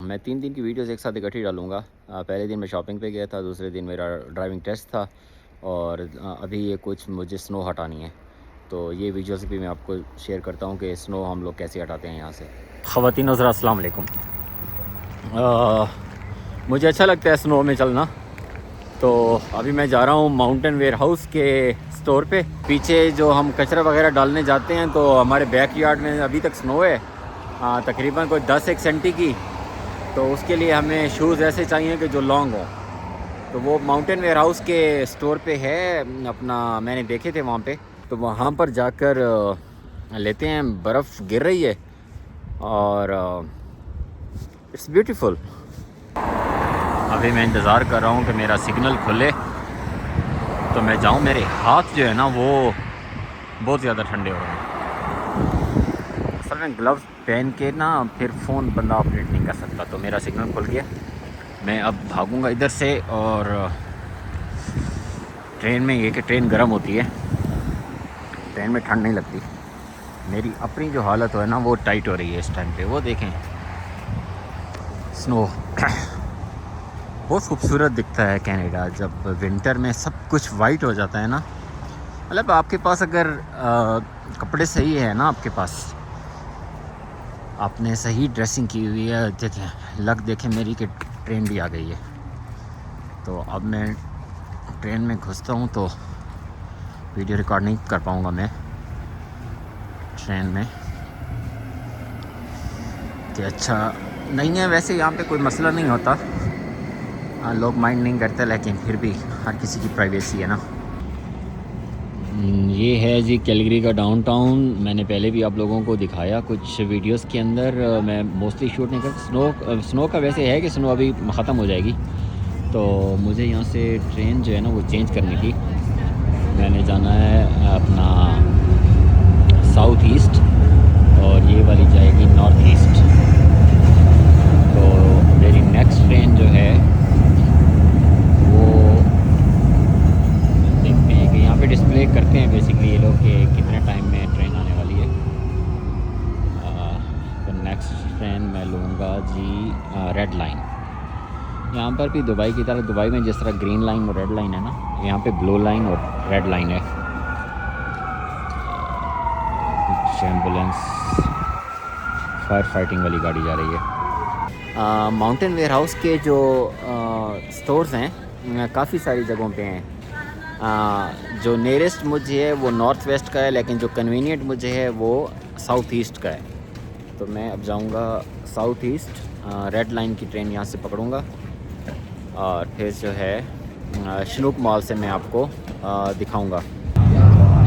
मैं 3 दिन की वीडियोस एक साथ इकट्ठी डालूँगा। पहले दिन मैं शॉपिंग पे गया था, दूसरे दिन मेरा ड्राइविंग टेस्ट था और अभी ये कुछ मुझे स्नो हटानी है। तो ये वीडियोस भी मैं आपको शेयर करता हूँ कि स्नो हम लोग कैसे हटाते हैं यहाँ से। ख़वातीन हज़रात अस्सलाम वालेकुम। मुझे अच्छा लगता है स्नो में चलना। तो अभी मैं जा रहा हूँ माउंटेन वेयर हाउस के स्टोर पे। पीछे जो हम कचरा वगैरह डालने जाते हैं तो हमारे बैक यार्ड में अभी तक स्नो है, तकरीबन कोई 10-1 सेंटी की। तो उसके लिए हमें शूज़ ऐसे चाहिए कि जो लॉन्ग हो। तो वो माउंटेन वेयर हाउस के स्टोर पे है अपना, मैंने देखे थे वहाँ पे। तो वहाँ पर जाकर लेते हैं। बर्फ़ गिर रही है और इट्स ब्यूटीफुल। अभी मैं इंतज़ार कर रहा हूँ कि मेरा सिग्नल खुले तो मैं जाऊँ। मेरे हाथ जो है ना वो बहुत ज़्यादा ठंडे हो रहे हैं। असल में ग्लव्स पहन के ना फिर फ़ोन बंदा ऑपरेट नहीं कर सकता। तो मेरा सिग्नल खुल गया, मैं अब भागूंगा इधर से। और ट्रेन में ये कि ट्रेन गर्म होती है, ट्रेन में ठंड नहीं लगती। मेरी अपनी जो हालत है ना वो टाइट हो रही है इस टाइम पे। वो देखें स्नो बहुत खूबसूरत दिखता है कनाडा जब विंटर में सब कुछ वाइट हो जाता है ना। मतलब आपके पास अगर कपड़े सही है ना, आपके पास आपने सही ड्रेसिंग की हुई है, देखें लग देखें मेरी कि ट्रेन भी आ गई है। तो अब मैं ट्रेन में घुसता हूँ तो वीडियो रिकॉर्ड नहीं कर पाऊँगा मैं ट्रेन में कि अच्छा नहीं है। वैसे यहाँ पे कोई मसला नहीं होता, लोग माइंड नहीं करते, लेकिन फिर भी हर किसी की प्राइवेसी है ना। ये है जी कैलगरी का डाउनटाउन। मैंने पहले भी आप लोगों को दिखाया कुछ वीडियोस के अंदर। मैं मोस्टली शूट नहीं करता। स्नो का वैसे है कि स्नो अभी ख़त्म हो जाएगी तो मुझे यहाँ से ट्रेन जो है ना वो चेंज करनी थी। मैंने जाना है अपना साउथ ईस्ट और ये वाली जाएगी नॉर्थ ईस्ट। तो मेरी नेक्स्ट ट्रेन जो है वो देखते हैं कि यहाँ पे डिस्प्ले करते हैं बेसिकली ये लोग कि कितने टाइम में ट्रेन आने वाली है। तो नेक्स्ट ट्रेन मैं लूँगा जी रेड लाइन। यहाँ पर भी दुबई की तरह, दुबई में जिस तरह ग्रीन लाइन और रेड लाइन है ना, यहाँ पे ब्लू लाइन और रेड लाइन है। कुछ एम्बुलेंस फायर फाइटिंग वाली गाड़ी जा रही है। माउंटेन वेयर हाउस के जो स्टोर्स हैं काफ़ी सारी जगहों पे हैं। जो नियरेस्ट मुझे है वो नॉर्थ वेस्ट का है, लेकिन जो कन्वीनियंट मुझे है वो साउथ ईस्ट का है। तो मैं अब जाऊंगा साउथ ईस्ट। रेड लाइन की ट्रेन यहाँ से पकड़ूंगा और फिर जो है शनूक मॉल से मैं आपको दिखाऊंगा।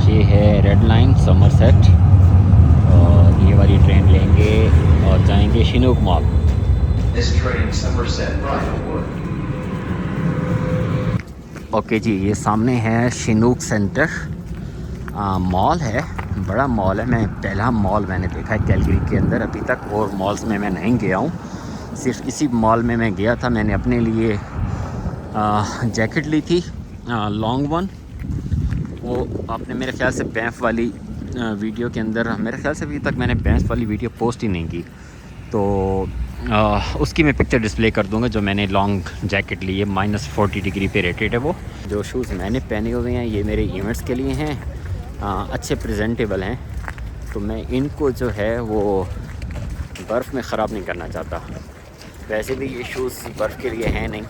ये है रेड लाइन समरसेट और ये वाली ट्रेन लेंगे और जाएंगे शनूक मॉल। ओके जी, ये सामने है शिनूक सेंटर मॉल है, बड़ा मॉल है। मैं पहला मॉल मैंने देखा है कैलगरी के अंदर। अभी तक और मॉल्स में मैं नहीं गया हूँ, सिर्फ इसी मॉल में मैं गया था। मैंने अपने लिए जैकेट ली थी लॉन्ग वन। वो आपने मेरे ख्याल से बैंफ वाली वीडियो के अंदर, मेरे ख्याल से अभी तक मैंने बैंफ वाली वीडियो पोस्ट ही नहीं की। तो उसकी मैं पिक्चर डिस्प्ले कर दूंगा जो मैंने लॉन्ग जैकेट ली है। -40 डिग्री पे रेटेड है वो। जो शूज़ मैंने पहने हुए हैं ये मेरे इवेंट्स के लिए हैं, अच्छे प्रेजेंटेबल हैं। तो मैं इनको जो है वो बर्फ़ में ख़राब नहीं करना चाहता। वैसे भी ये शूज़ बर्फ़ के लिए हैं नहीं,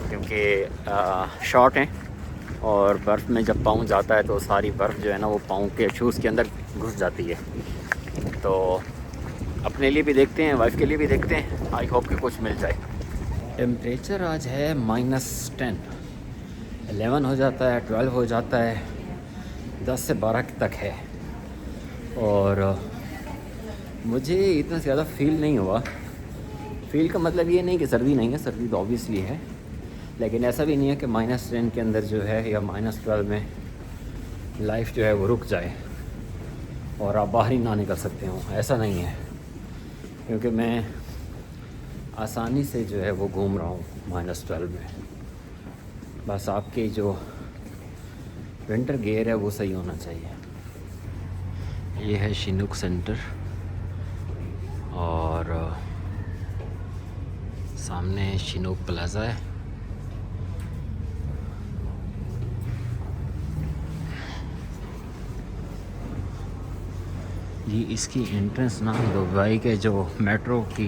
क्योंकि शॉर्ट हैं और बर्फ़ में जब पाँव जाता है तो सारी बर्फ़ जो है ना वो पाँव के शूज़ के अंदर घुस जाती है। तो अपने लिए भी देखते हैं, वाइफ के लिए भी देखते हैं। आई होप कि कुछ मिल जाए। टेम्परेचर आज है -10, 11 हो जाता है, 12 हो जाता है, 10 से 12 तक है। और मुझे इतना ज़्यादा फ़ील नहीं हुआ। फ़ील का मतलब ये नहीं कि सर्दी नहीं है, सर्दी तो ऑब्वियसली है, लेकिन ऐसा भी नहीं है कि -10 के अंदर जो है या -12 में लाइफ जो है वो रुक जाए और आप बाहर ही ना निकल सकते हो। ऐसा नहीं है, क्योंकि मैं आसानी से जो है वो घूम रहा हूँ -12 में। बस आपके जो विंटर गियर है वो सही होना चाहिए। ये है शिनूक सेंटर और सामने शिनूक प्लाजा है। ये इसकी एंट्रेंस ना दुबई के जो मेट्रो की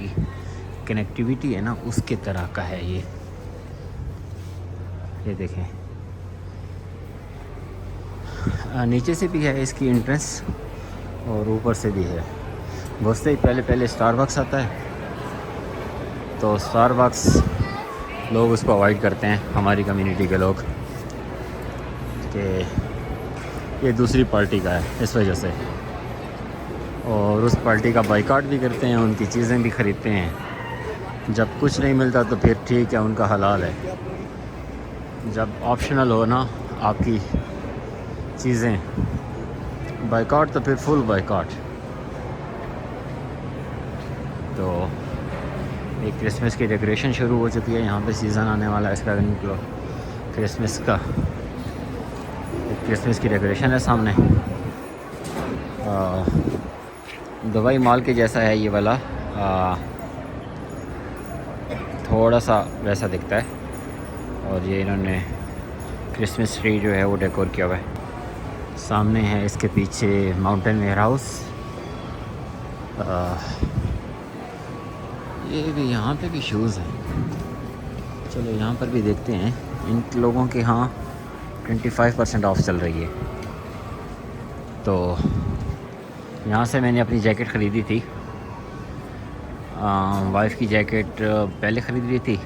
कनेक्टिविटी है ना उसके तरह का है ये देखें। नीचे से भी है इसकी एंट्रेंस और ऊपर से भी है। घुसते ही पहले स्टारबक्स आता है, तो स्टारबक्स लोग उसको अवॉइड करते हैं, हमारी कम्युनिटी के लोग, कि ये दूसरी पार्टी का है इस वजह से, और उस पार्टी का बाइकआउट भी करते हैं, उनकी चीज़ें भी ख़रीदते हैं। जब कुछ नहीं मिलता तो फिर ठीक है, उनका हलाल है। जब ऑप्शनल हो ना आपकी चीज़ें, बाइकआउट तो फिर फुल बाइकआउट। तो एक क्रिसमस की डेकोरेशन शुरू हो चुकी है, यहाँ पे सीज़न आने वाला है इसका, क्रिसमस का क्रिसमस की डेकोरेशन है सामने। दुबई मॉल के जैसा है ये वाला, थोड़ा सा वैसा दिखता है, और ये इन्होंने क्रिसमस ट्री जो है वो डेकोर किया हुआ है। सामने है इसके पीछे माउंटेन वेयर हाउस। ये भी, यहाँ पे भी शूज़ हैं। चलो यहाँ पर भी देखते हैं। इन लोगों के यहाँ 25% ऑफ चल रही है। तो यहाँ से मैंने अपनी जैकेट ख़रीदी थी, वाइफ की जैकेट पहले ख़रीद ली थी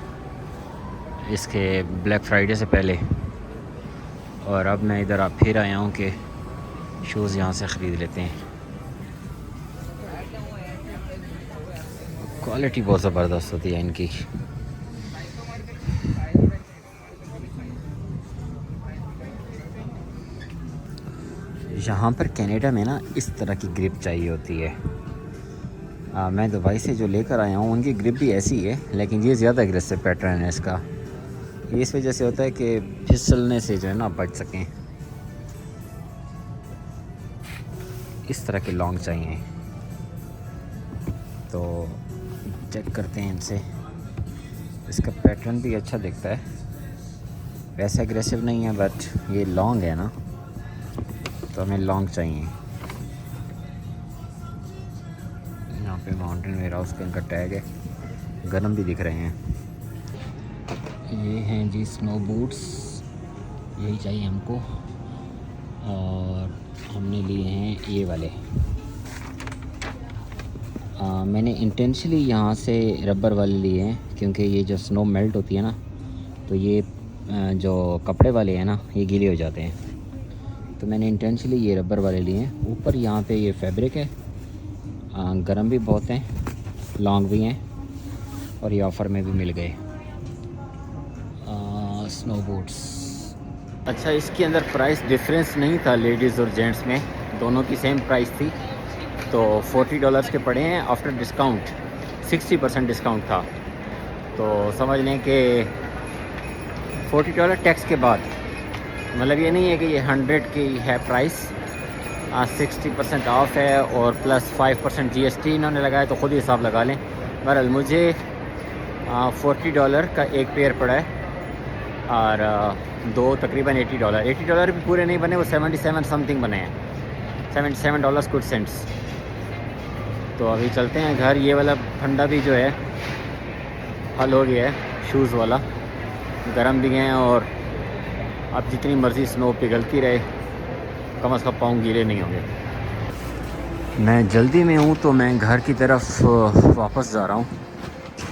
इसके ब्लैक फ्राइडे से पहले, और अब मैं इधर फिर आया हूँ कि शूज़ यहाँ से ख़रीद लेते हैं। क्वालिटी बहुत ज़बरदस्त होती है इनकी। यहाँ पर कनाडा में ना इस तरह की ग्रिप चाहिए होती है। मैं दुबई से जो लेकर आया हूँ उनकी ग्रिप भी ऐसी है, लेकिन ये ज़्यादा एग्रेसिव पैटर्न है इसका। ये इस वजह से होता है कि फिसलने से जो है ना बच सकें। इस तरह के लॉन्ग चाहिए, तो चेक करते हैं इनसे। इसका पैटर्न भी अच्छा दिखता है, वैसे एग्रेसिव नहीं है, बट ये लॉन्ग है ना, तो हमें लॉन्ग चाहिए। यहाँ पे माउंटेन वेयर हाउस का इनका टैग है, गरम भी दिख रहे हैं। ये हैं जी स्नो बूट्स, यही चाहिए हमको, और हमने लिए हैं ये वाले। मैंने इंटेंशनली यहाँ से रबर वाले लिए हैं, क्योंकि ये जो स्नो मेल्ट होती है ना, तो ये जो कपड़े वाले हैं ना ये गीले हो जाते हैं, तो मैंने इंटेंशनली ये रबर वाले लिए हैं। ऊपर यहाँ पे ये फैब्रिक है, गरम भी बहुत हैं, लॉन्ग भी हैं, और ये ऑफ़र में भी मिल गए स्नो बूट्स। अच्छा, इसके अंदर प्राइस डिफरेंस नहीं था लेडीज़ और जेंट्स में, दोनों की सेम प्राइस थी। तो $40 के पड़े हैं आफ्टर डिस्काउंट, 60% डिस्काउंट था। तो समझ लें कि $40 टैक्स के बाद, मतलब ये नहीं है कि ये 100 की है प्राइस, 60% ऑफ है, और प्लस 5% GST इन्होंने लगाया, तो ख़ुद ही हिसाब लगा लें। बहरहाल मुझे $40 का एक पेयर पड़ा है, और दो तकरीबन $80 भी पूरे नहीं बने, वो 77 समथिंग बने हैं, $77 कुछ सेंट्स। तो अभी चलते हैं घर। ये वाला ठंडा भी जो है हल हो गया है, शूज़ वाला गर्म भी हैं, और अब जितनी मर्ज़ी स्नो पिघलती रहे, कम से कम पाँव गीले नहीं होंगे। मैं जल्दी में हूँ, तो मैं घर की तरफ वापस जा रहा हूँ।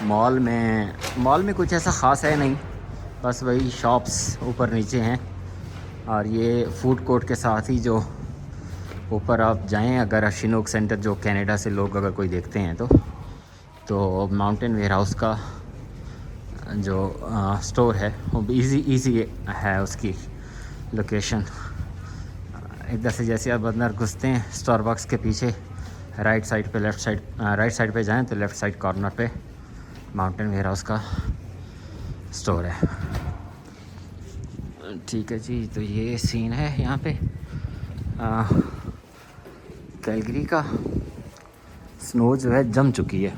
मॉल में कुछ ऐसा ख़ास है नहीं, बस वही शॉप्स ऊपर नीचे हैं, और ये फूड कोर्ट के साथ ही जो ऊपर आप जाएं, अगर शिनूक सेंटर जो कनाडा से लोग अगर कोई देखते हैं तो माउंटेन वेयर हाउस का जो स्टोर है वो इजी है उसकी लोकेशन। इधर से जैसे आप अंदर घुसते हैं स्टारबक्स के पीछे राइट साइड पे जाएं तो लेफ़्ट साइड कॉर्नर पे माउंटेन वेयर हाउस का स्टोर है। ठीक है जी, तो ये सीन है यहाँ पे कैलगरी का। स्नो जो है जम चुकी है।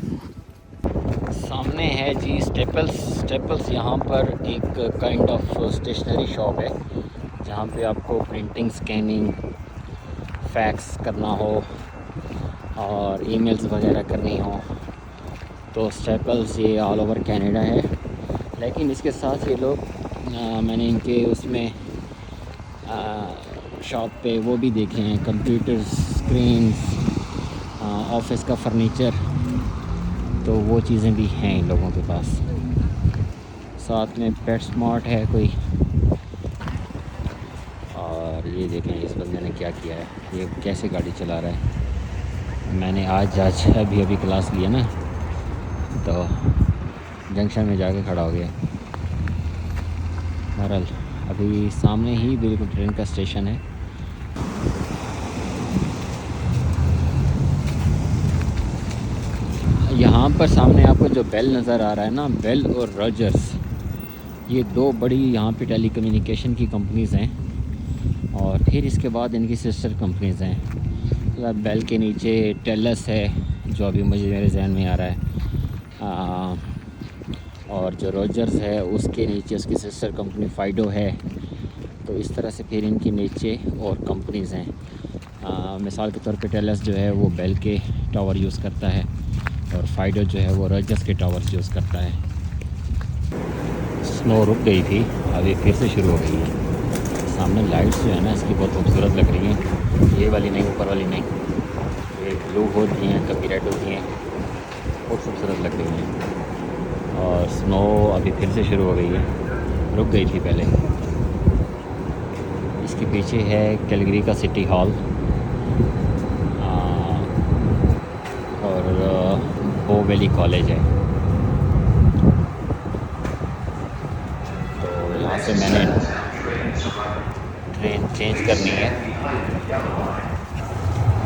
सामने है जी स्टेपल्स यहाँ पर एक काइंड ऑफ स्टेशनरी शॉप है जहाँ पे आपको प्रिंटिंग, स्कैनिंग, फैक्स करना हो और ईमेल्स वगैरह करनी हो तो स्टेपल्स ये ऑल ओवर कनाडा है। लेकिन इसके साथ ये लोग मैंने इनके उसमें शॉप पे वो भी देखे हैं, कंप्यूटर स्क्रीन्स, ऑफिस का फर्नीचर, तो वो चीज़ें भी हैं इन लोगों के पास। साथ में पेट स्मार्ट है कोई। और ये देखें इस बंदे ने क्या किया है, ये कैसे गाड़ी चला रहा है। मैंने आज अभी क्लास लिया ना, तो जंक्शन में जाके खड़ा हो गया। बहरहाल अभी सामने ही बिल्कुल ट्रेन का स्टेशन है। यहाँ पर सामने आपको जो बेल नज़र आ रहा है ना, बेल और रॉजर्स, ये दो बड़ी यहाँ पे टेलीकम्युनिकेशन की कंपनीज़ हैं। और फिर इसके बाद इनकी सिस्टर कंपनीज़ हैं। मतलब बेल के नीचे टेलस है जो अभी मुझे मेरे जहन में आ रहा है, और जो रॉजर्स है उसके नीचे उसकी सिस्टर कंपनी फाइडो है। तो इस तरह से फिर इनके नीचे और कंपनीज़ हैं। मिसाल के तौर पे टेलस जो है वो बेल के टावर यूज़ करता है और फाइडो जो है वो रॉजर्स के टावर्स यूज़ करता है। स्नो रुक गई थी, अभी फिर से शुरू हो गई है। सामने लाइट्स जो है ना इसकी बहुत खूबसूरत लग रही हैं। ये वाली नहीं, ऊपर वाली नहीं, ये ब्लू होती हैं, कभी रेड होती हैं, बहुत खूबसूरत लग रही हैं। और स्नो अभी फिर से शुरू हो गई है, रुक गई थी पहले। इसके पीछे है कैलगरी का सिटी हॉल और बो वैली कॉलेज है। तो यहाँ से मैंने ट्रेन चेंज करनी है।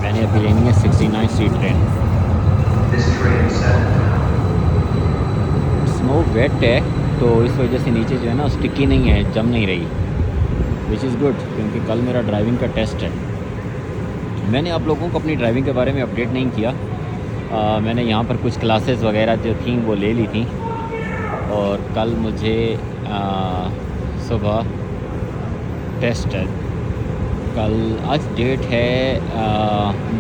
मैंने अभी लेनी है 69 सीट ट्रेन। स्नो वेट है तो इस वजह से नीचे जो है ना स्टिकी नहीं है, जम नहीं रही, विच इज़ गुड, क्योंकि कल मेरा ड्राइविंग का टेस्ट है। मैंने आप लोगों को अपनी ड्राइविंग के बारे में अपडेट नहीं किया। मैंने यहाँ पर कुछ क्लासेस वगैरह जो थी वो ले ली थी और कल मुझे सुबह टेस्ट है। कल आज डेट है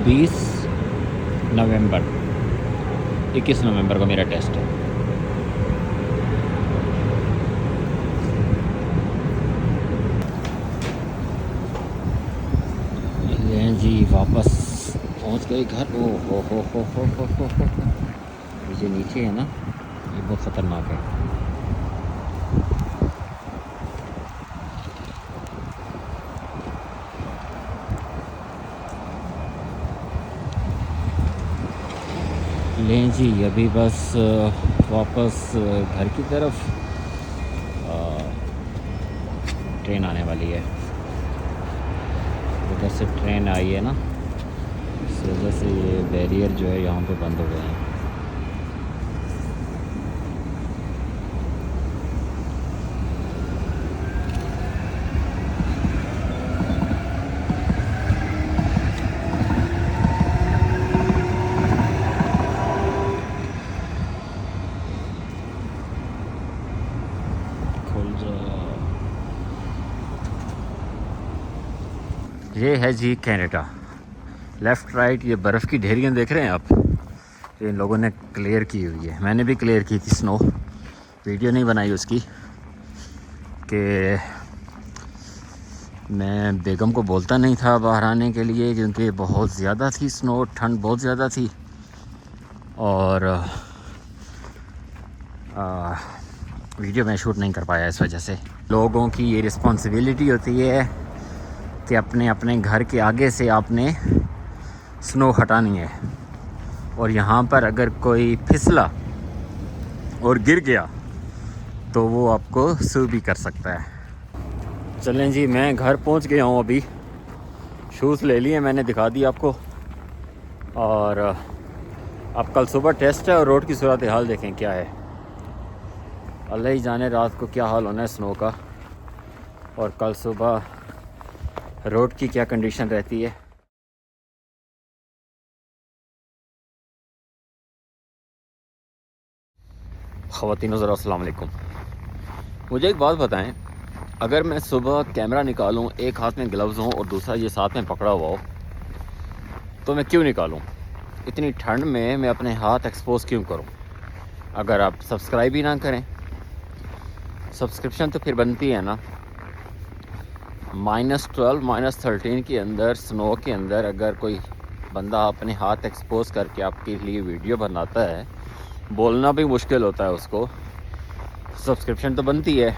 20 नवंबर, 21 नवंबर को मेरा टेस्ट है। ये जी वापस पहुंच गए घर। ओ हो। ये जो नीचे है ना ये बहुत ख़तरनाक है। लें जी अभी बस वापस घर की तरफ ट्रेन आने वाली है। उधर से ट्रेन आई है ना, इस वजह से ये बैरियर जो है यहाँ पे बंद हो गए हैं। ये है जी कनाडा। लेफ़्ट राइट ये बर्फ़ की ढेरियाँ देख रहे हैं आप, इन लोगों ने क्लियर की हुई है। मैंने भी क्लियर की थी स्नो, वीडियो नहीं बनाई उसकी कि मैं बेगम को बोलता नहीं था बाहर आने के लिए क्योंकि बहुत ज़्यादा थी स्नो, ठंड बहुत ज़्यादा थी। और वीडियो मैं शूट नहीं कर पाया इस वजह से। लोगों की ये रिस्पॉन्सिबिलिटी होती है कि अपने अपने घर के आगे से आपने स्नो हटानी है। और यहाँ पर अगर कोई फिसला और गिर गया तो वो आपको सू भी कर सकता है। चलें जी मैं घर पहुँच गया हूँ, अभी शूज़ ले लिए मैंने, दिखा दिया आपको। और अब कल सुबह टेस्ट है और रोड की सूरत हाल देखें क्या है। अल्लाह ही जाने रात को क्या हाल होना है स्नो का और कल सुबह रोड की क्या कंडीशन रहती है। ख़वातीन ज़रा अस्सलाम वालेकुम। मुझे एक बात बताएं, अगर मैं सुबह कैमरा निकालूं, एक हाथ में ग्लव्स हों और दूसरा ये साथ में पकड़ा हुआ हो, तो मैं क्यों निकालूं? इतनी ठंड में मैं अपने हाथ एक्सपोज क्यों करूं? अगर आप सब्सक्राइब ही ना करें, सब्सक्रिप्शन तो फिर बनती है ना। -12 -13 के अंदर, स्नो के अंदर अगर कोई बंदा अपने हाथ एक्सपोज करके आपके लिए वीडियो बनाता है, बोलना भी मुश्किल होता है उसको, सब्सक्रिप्शन तो बनती है।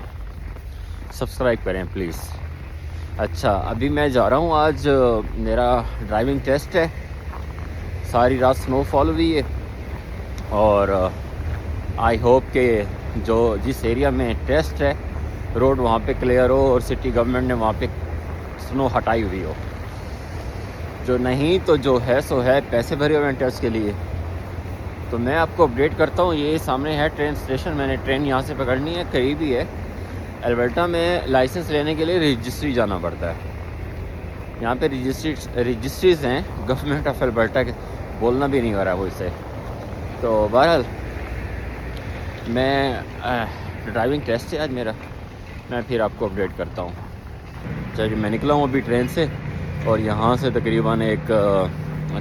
सब्सक्राइब करें प्लीज़। अच्छा, अभी मैं जा रहा हूँ, आज मेरा ड्राइविंग टेस्ट है। सारी रात स्नोफॉल हुई है और आई होप कि जो जिस एरिया में टेस्ट है रोड वहाँ पे क्लियर हो और सिटी गवर्नमेंट ने वहाँ पे स्नो हटाई हुई हो। जो नहीं तो जो है सो है, पैसे भरे हुए हैं टेस्ट के लिए। तो मैं आपको अपडेट करता हूँ। ये सामने है ट्रेन स्टेशन, मैंने ट्रेन यहाँ से पकड़नी है, करीब ही है। अल्बर्टा में लाइसेंस लेने के लिए रजिस्ट्री जाना पड़ता है। यहाँ पे रजिस्ट्रीज हैं गवर्नमेंट ऑफ अल्बर्टा के, बोलना भी नहीं हो रहा वो इससे। तो बहरहाल मैं ड्राइविंग टेस्ट है आज मेरा, मैं फिर आपको अपडेट करता हूँ। चलिए, मैं निकला हूँ अभी ट्रेन से और यहाँ से तकरीबन एक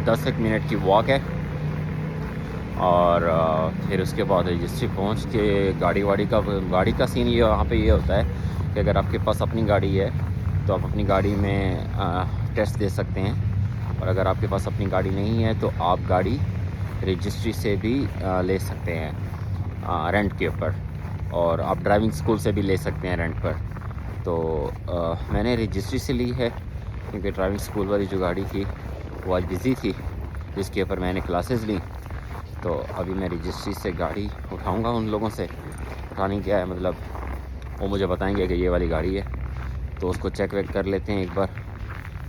10 मिनट की वॉक है और फिर उसके बाद रजिस्ट्री पहुँच के गाड़ी का सीन ये वहाँ पे ये होता है कि अगर आपके पास अपनी गाड़ी है तो आप अपनी गाड़ी में टेस्ट दे सकते हैं, और अगर आपके पास अपनी गाड़ी नहीं है तो आप गाड़ी रजिस्ट्री से भी ले सकते हैं रेंट के ऊपर, और आप ड्राइविंग स्कूल से भी ले सकते हैं रेंट पर। तो मैंने रजिस्ट्री से ली है क्योंकि ड्राइविंग स्कूल वाली जो गाड़ी थी वो आज बिज़ी थी, जिसके ऊपर मैंने क्लासेस ली। तो अभी मैं रजिस्ट्री से गाड़ी उठाऊंगा उन लोगों से। उठानी क्या है, मतलब वो मुझे बताएंगे कि ये वाली गाड़ी है, तो उसको चेक वेक कर लेते हैं एक बार,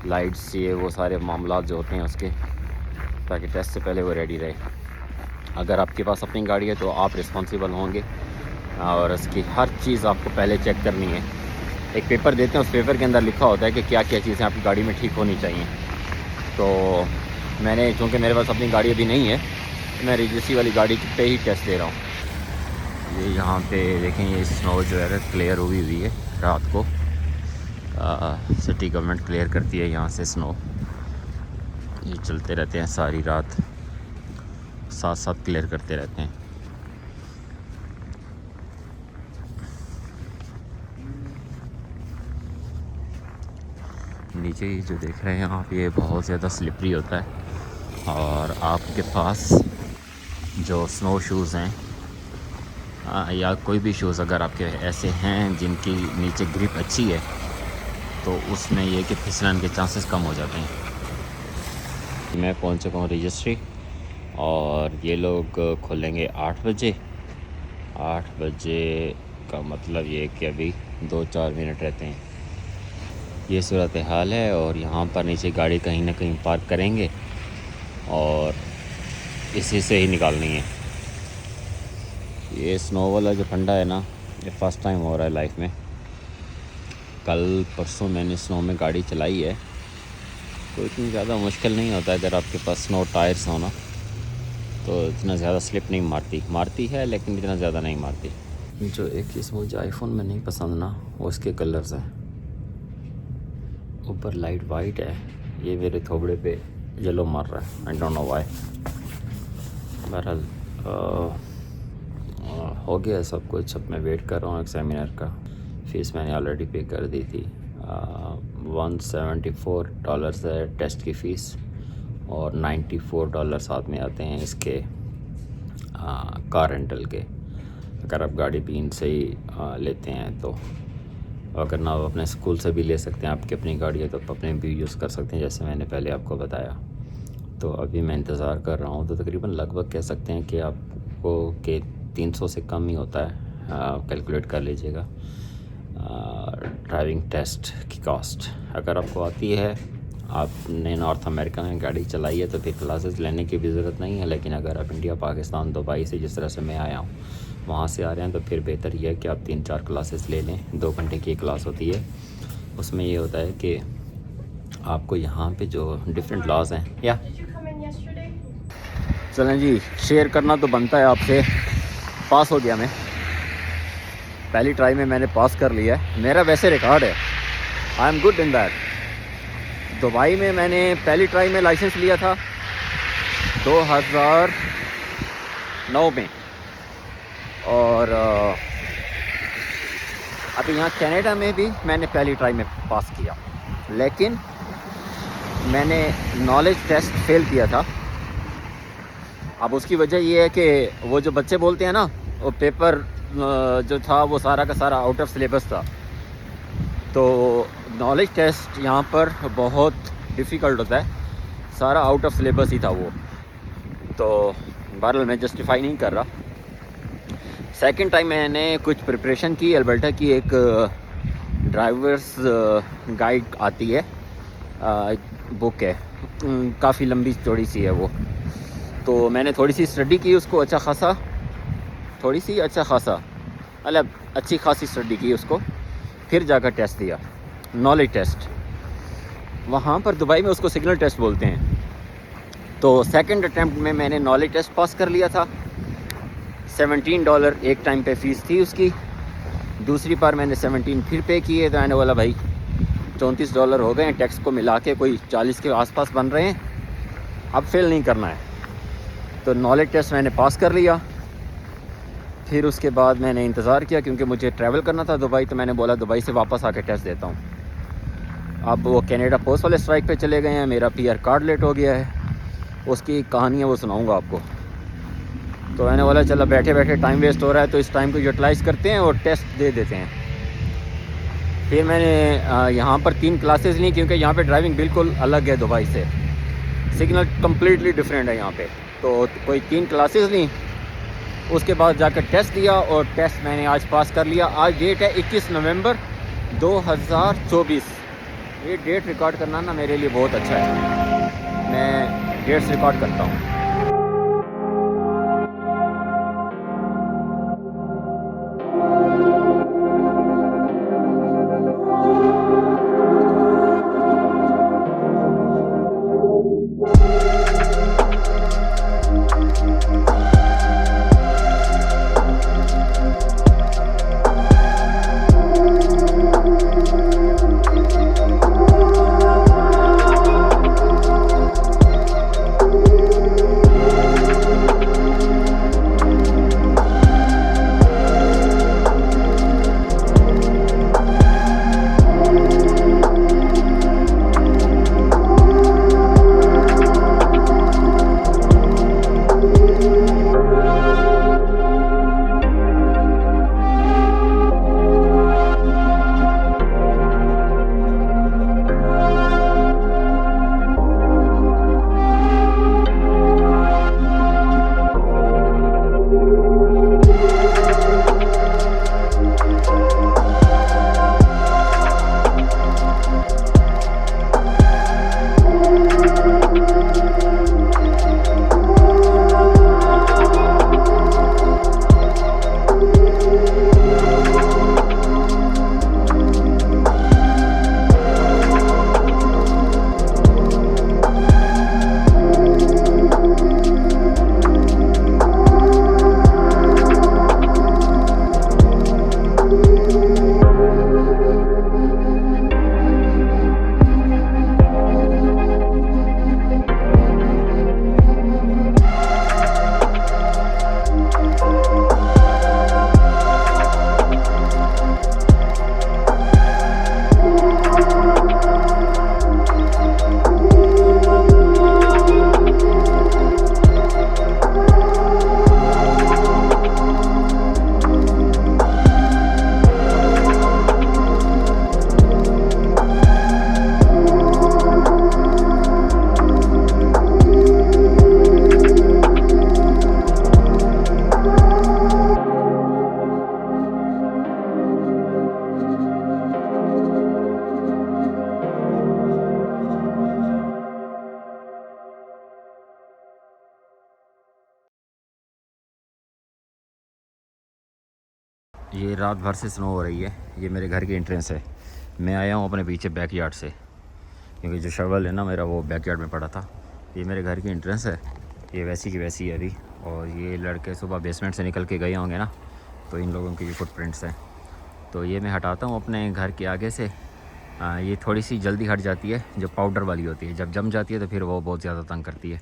लाइट्स ये वो सारे मामलात जो होते हैं उसके, ताकि टेस्ट से पहले वो रेडी रहे। अगर आपके पास अपनी गाड़ी है तो आप रिस्पॉन्सिबल होंगे और उसकी हर चीज़ आपको पहले चेक करनी है। एक पेपर देते हैं, उस पेपर के अंदर लिखा होता है कि क्या क्या चीज़ें आपकी गाड़ी में ठीक होनी चाहिए। तो मैंने, चूँकि मेरे पास अपनी गाड़ी अभी नहीं है, मैं रजिस्ट्री वाली गाड़ी पे ही टेस्ट दे रहा हूँ। ये यहाँ पे देखें, ये स्नो जो है क्लियर हुई है रात को। सिटी गवर्नमेंट क्लियर करती है यहाँ से स्नो, ये चलते रहते हैं सारी रात, साथ साथ क्लियर करते रहते हैं। नीचे ये जो देख रहे हैं आप, ये बहुत ज़्यादा स्लिपरी होता है, और आपके पास जो स्नो शूज़ हैं या कोई भी शूज़ अगर आपके ऐसे हैं जिनकी नीचे ग्रिप अच्छी है, तो उसमें ये कि फिसलन के चांसेस कम हो जाते हैं। मैं पहुंच चुका हूँ रजिस्ट्री, और ये लोग खोलेंगे 8 बजे। 8 बजे का मतलब ये कि अभी 2-4 मिनट रहते हैं। ये सूरत हाल है, और यहाँ पर नीचे गाड़ी कहीं ना कहीं पार्क करेंगे और इसी से ही निकालनी है। ये स्नो वाला जो फंडा है ना, ये फ़र्स्ट टाइम हो रहा है लाइफ में। कल परसों मैंने स्नो में गाड़ी चलाई है, तो इतनी ज़्यादा मुश्किल नहीं होता। अगर आपके पास स्नो टायर्स हो ना, तो इतना ज़्यादा स्लिप नहीं मारती है, लेकिन इतना ज़्यादा नहीं मारती। जो एक चीज़ मुझे आईफोन में नहीं पसंद ना, वो इसके कलर्स हैं। ऊपर लाइट वाइट है, ये मेरे थोबड़े पे येलो मार रहा है, आई डोंट नो व्हाई। बहरहाल हो गया सब कुछ। अब मैं वेट कर रहा हूँ एग्ज़ामिनर का। फ़ीस मैंने ऑलरेडी पे कर दी थी। $174 है टेस्ट की फ़ीस, और $94 साथ में आते हैं इसके कार रेंटल के, अगर आप गाड़ी भी इनसे ही लेते हैं तो। अगर ना आप अपने स्कूल से भी ले सकते हैं, आपकी अपनी गाड़ी है तो आप अपने भी यूज़ कर सकते हैं, जैसे मैंने पहले आपको बताया। तो अभी मैं इंतज़ार कर रहा हूँ, तो तकरीबन लगभग कह सकते हैं कि आपको कि 300 से कम ही होता है, कैलकुलेट कर लीजिएगा ड्राइविंग टेस्ट की कॉस्ट। अगर आपको आती है, आपने नॉर्थ अमेरिका में गाड़ी चलाई है, तो फिर क्लासेस लेने की भी ज़रूरत नहीं है। लेकिन अगर आप इंडिया, पाकिस्तान, दुबई से, जिस तरह से मैं आया हूँ, वहाँ से आ रहे हैं, तो फिर बेहतर यह है कि आप 3-4 क्लासेस ले लें। 2 घंटे की क्लास होती है, उसमें ये होता है कि आपको यहाँ पे जो डिफरेंट लॉज हैं, या चलें जी, शेयर करना तो बनता है आपसे। पास हो गया मैं। पहली ट्राई में मैंने पास कर लिया है। मेरा वैसे रिकॉर्ड है, I am good in that. Dubai में मैंने पहली ट्राई में लाइसेंस लिया था 2009 में, और अभी यहाँ कनाडा में भी मैंने पहली ट्राई में पास किया, लेकिन मैंने नॉलेज टेस्ट फेल किया था। अब उसकी वजह ये है कि वो जो बच्चे बोलते हैं ना, वो पेपर जो था वो सारा का सारा आउट ऑफ सिलेबस था। तो नॉलेज टेस्ट यहाँ पर बहुत डिफ़िकल्ट होता है, सारा आउट ऑफ सिलेबस ही था वो। तो बहरहाल मैं जस्टिफाई नहीं कर रहा। सेकंड टाइम मैंने कुछ प्रिपरेशन की, अल्बर्टा की एक ड्राइवर्स गाइड आती है, बुक है, काफ़ी लंबी चौड़ी सी है वो। तो मैंने थोड़ी सी स्टडी की उसको, अच्छा खासा मतलब अच्छी खासी स्टडी की उसको, फिर जाकर टेस्ट दिया, नॉलेज टेस्ट। वहाँ पर दुबई में उसको सिग्नल टेस्ट बोलते हैं। तो सेकंड अटैम्प्ट में मैंने नॉलेज टेस्ट पास कर लिया था। $17 एक टाइम पे फ़ीस थी उसकी। दूसरी बार मैंने 17 फिर पे किए, तो मैंने बोला भाई $34 हो गए हैं, टैक्स को मिला के कोई 40 के आसपास बन रहे हैं, अब फेल नहीं करना है। तो नॉलेज टेस्ट मैंने पास कर लिया। फिर उसके बाद मैंने इंतज़ार किया, क्योंकि मुझे ट्रैवल करना था दुबई, तो मैंने बोला दुबई से वापस आके टेस्ट देता हूँ। अब वो कनाडा पोस्ट वाले स्ट्राइक पे चले गए हैं, मेरा PR कार्ड लेट हो गया है, उसकी कहानी है वो सुनाऊँगा आपको। तो मैंने बोला चलो बैठे बैठे टाइम वेस्ट हो रहा है, तो इस टाइम को यूटिलाइज़ करते हैं और टेस्ट दे देते हैं। फिर मैंने यहाँ पर 3 क्लासेस ली, क्योंकि यहाँ पे ड्राइविंग बिल्कुल अलग है दुबई से, सिग्नल कम्प्लीटली डिफरेंट है यहाँ पे। तो कोई 3 क्लासेस ली, उसके बाद जाकर टेस्ट दिया, और टेस्ट मैंने आज पास कर लिया। आज डेट है 21 नवंबर 2024। ये डेट रिकॉर्ड करना ना मेरे लिए बहुत अच्छा है, मैं डेट्स रिकॉर्ड करता हूँ। ये रात भर से स्नो हो रही है। ये मेरे घर की एंट्रेंस है। मैं आया हूँ अपने पीछे बैकयार्ड से, क्योंकि जो शवल है ना मेरा वो बैकयार्ड में पड़ा था। ये मेरे घर की एंट्रेंस है, ये वैसी की वैसी है अभी। और ये लड़के सुबह बेसमेंट से निकल के गए होंगे ना, तो इन लोगों की ये फुटप्रिंट्स हैं। तो ये मैं हटाता हूँ अपने घर के आगे से। ये थोड़ी सी जल्दी हट जाती है, जो पाउडर वाली होती है। जब जम जाती है तो फिर वो बहुत ज़्यादा तंग करती है।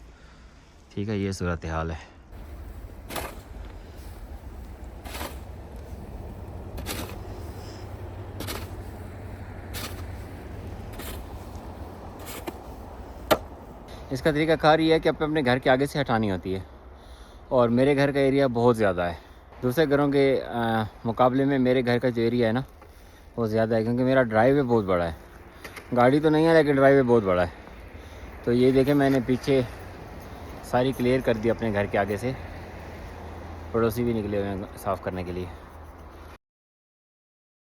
ठीक है, ये सूरत हाल है। इसका तरीका कार ये है कि अपने घर के आगे से हटानी होती है, और मेरे घर का एरिया बहुत ज़्यादा है। दूसरे घरों के मुकाबले में मेरे घर का जो एरिया है ना वो ज़्यादा है, क्योंकि मेरा ड्राइव बहुत बड़ा है। गाड़ी तो नहीं है लेकिन ड्राइव बहुत बड़ा है। तो ये देखें, मैंने पीछे सारी क्लियर कर दी अपने घर के आगे से। पड़ोसी भी निकले हुए हैं साफ़ करने के लिए।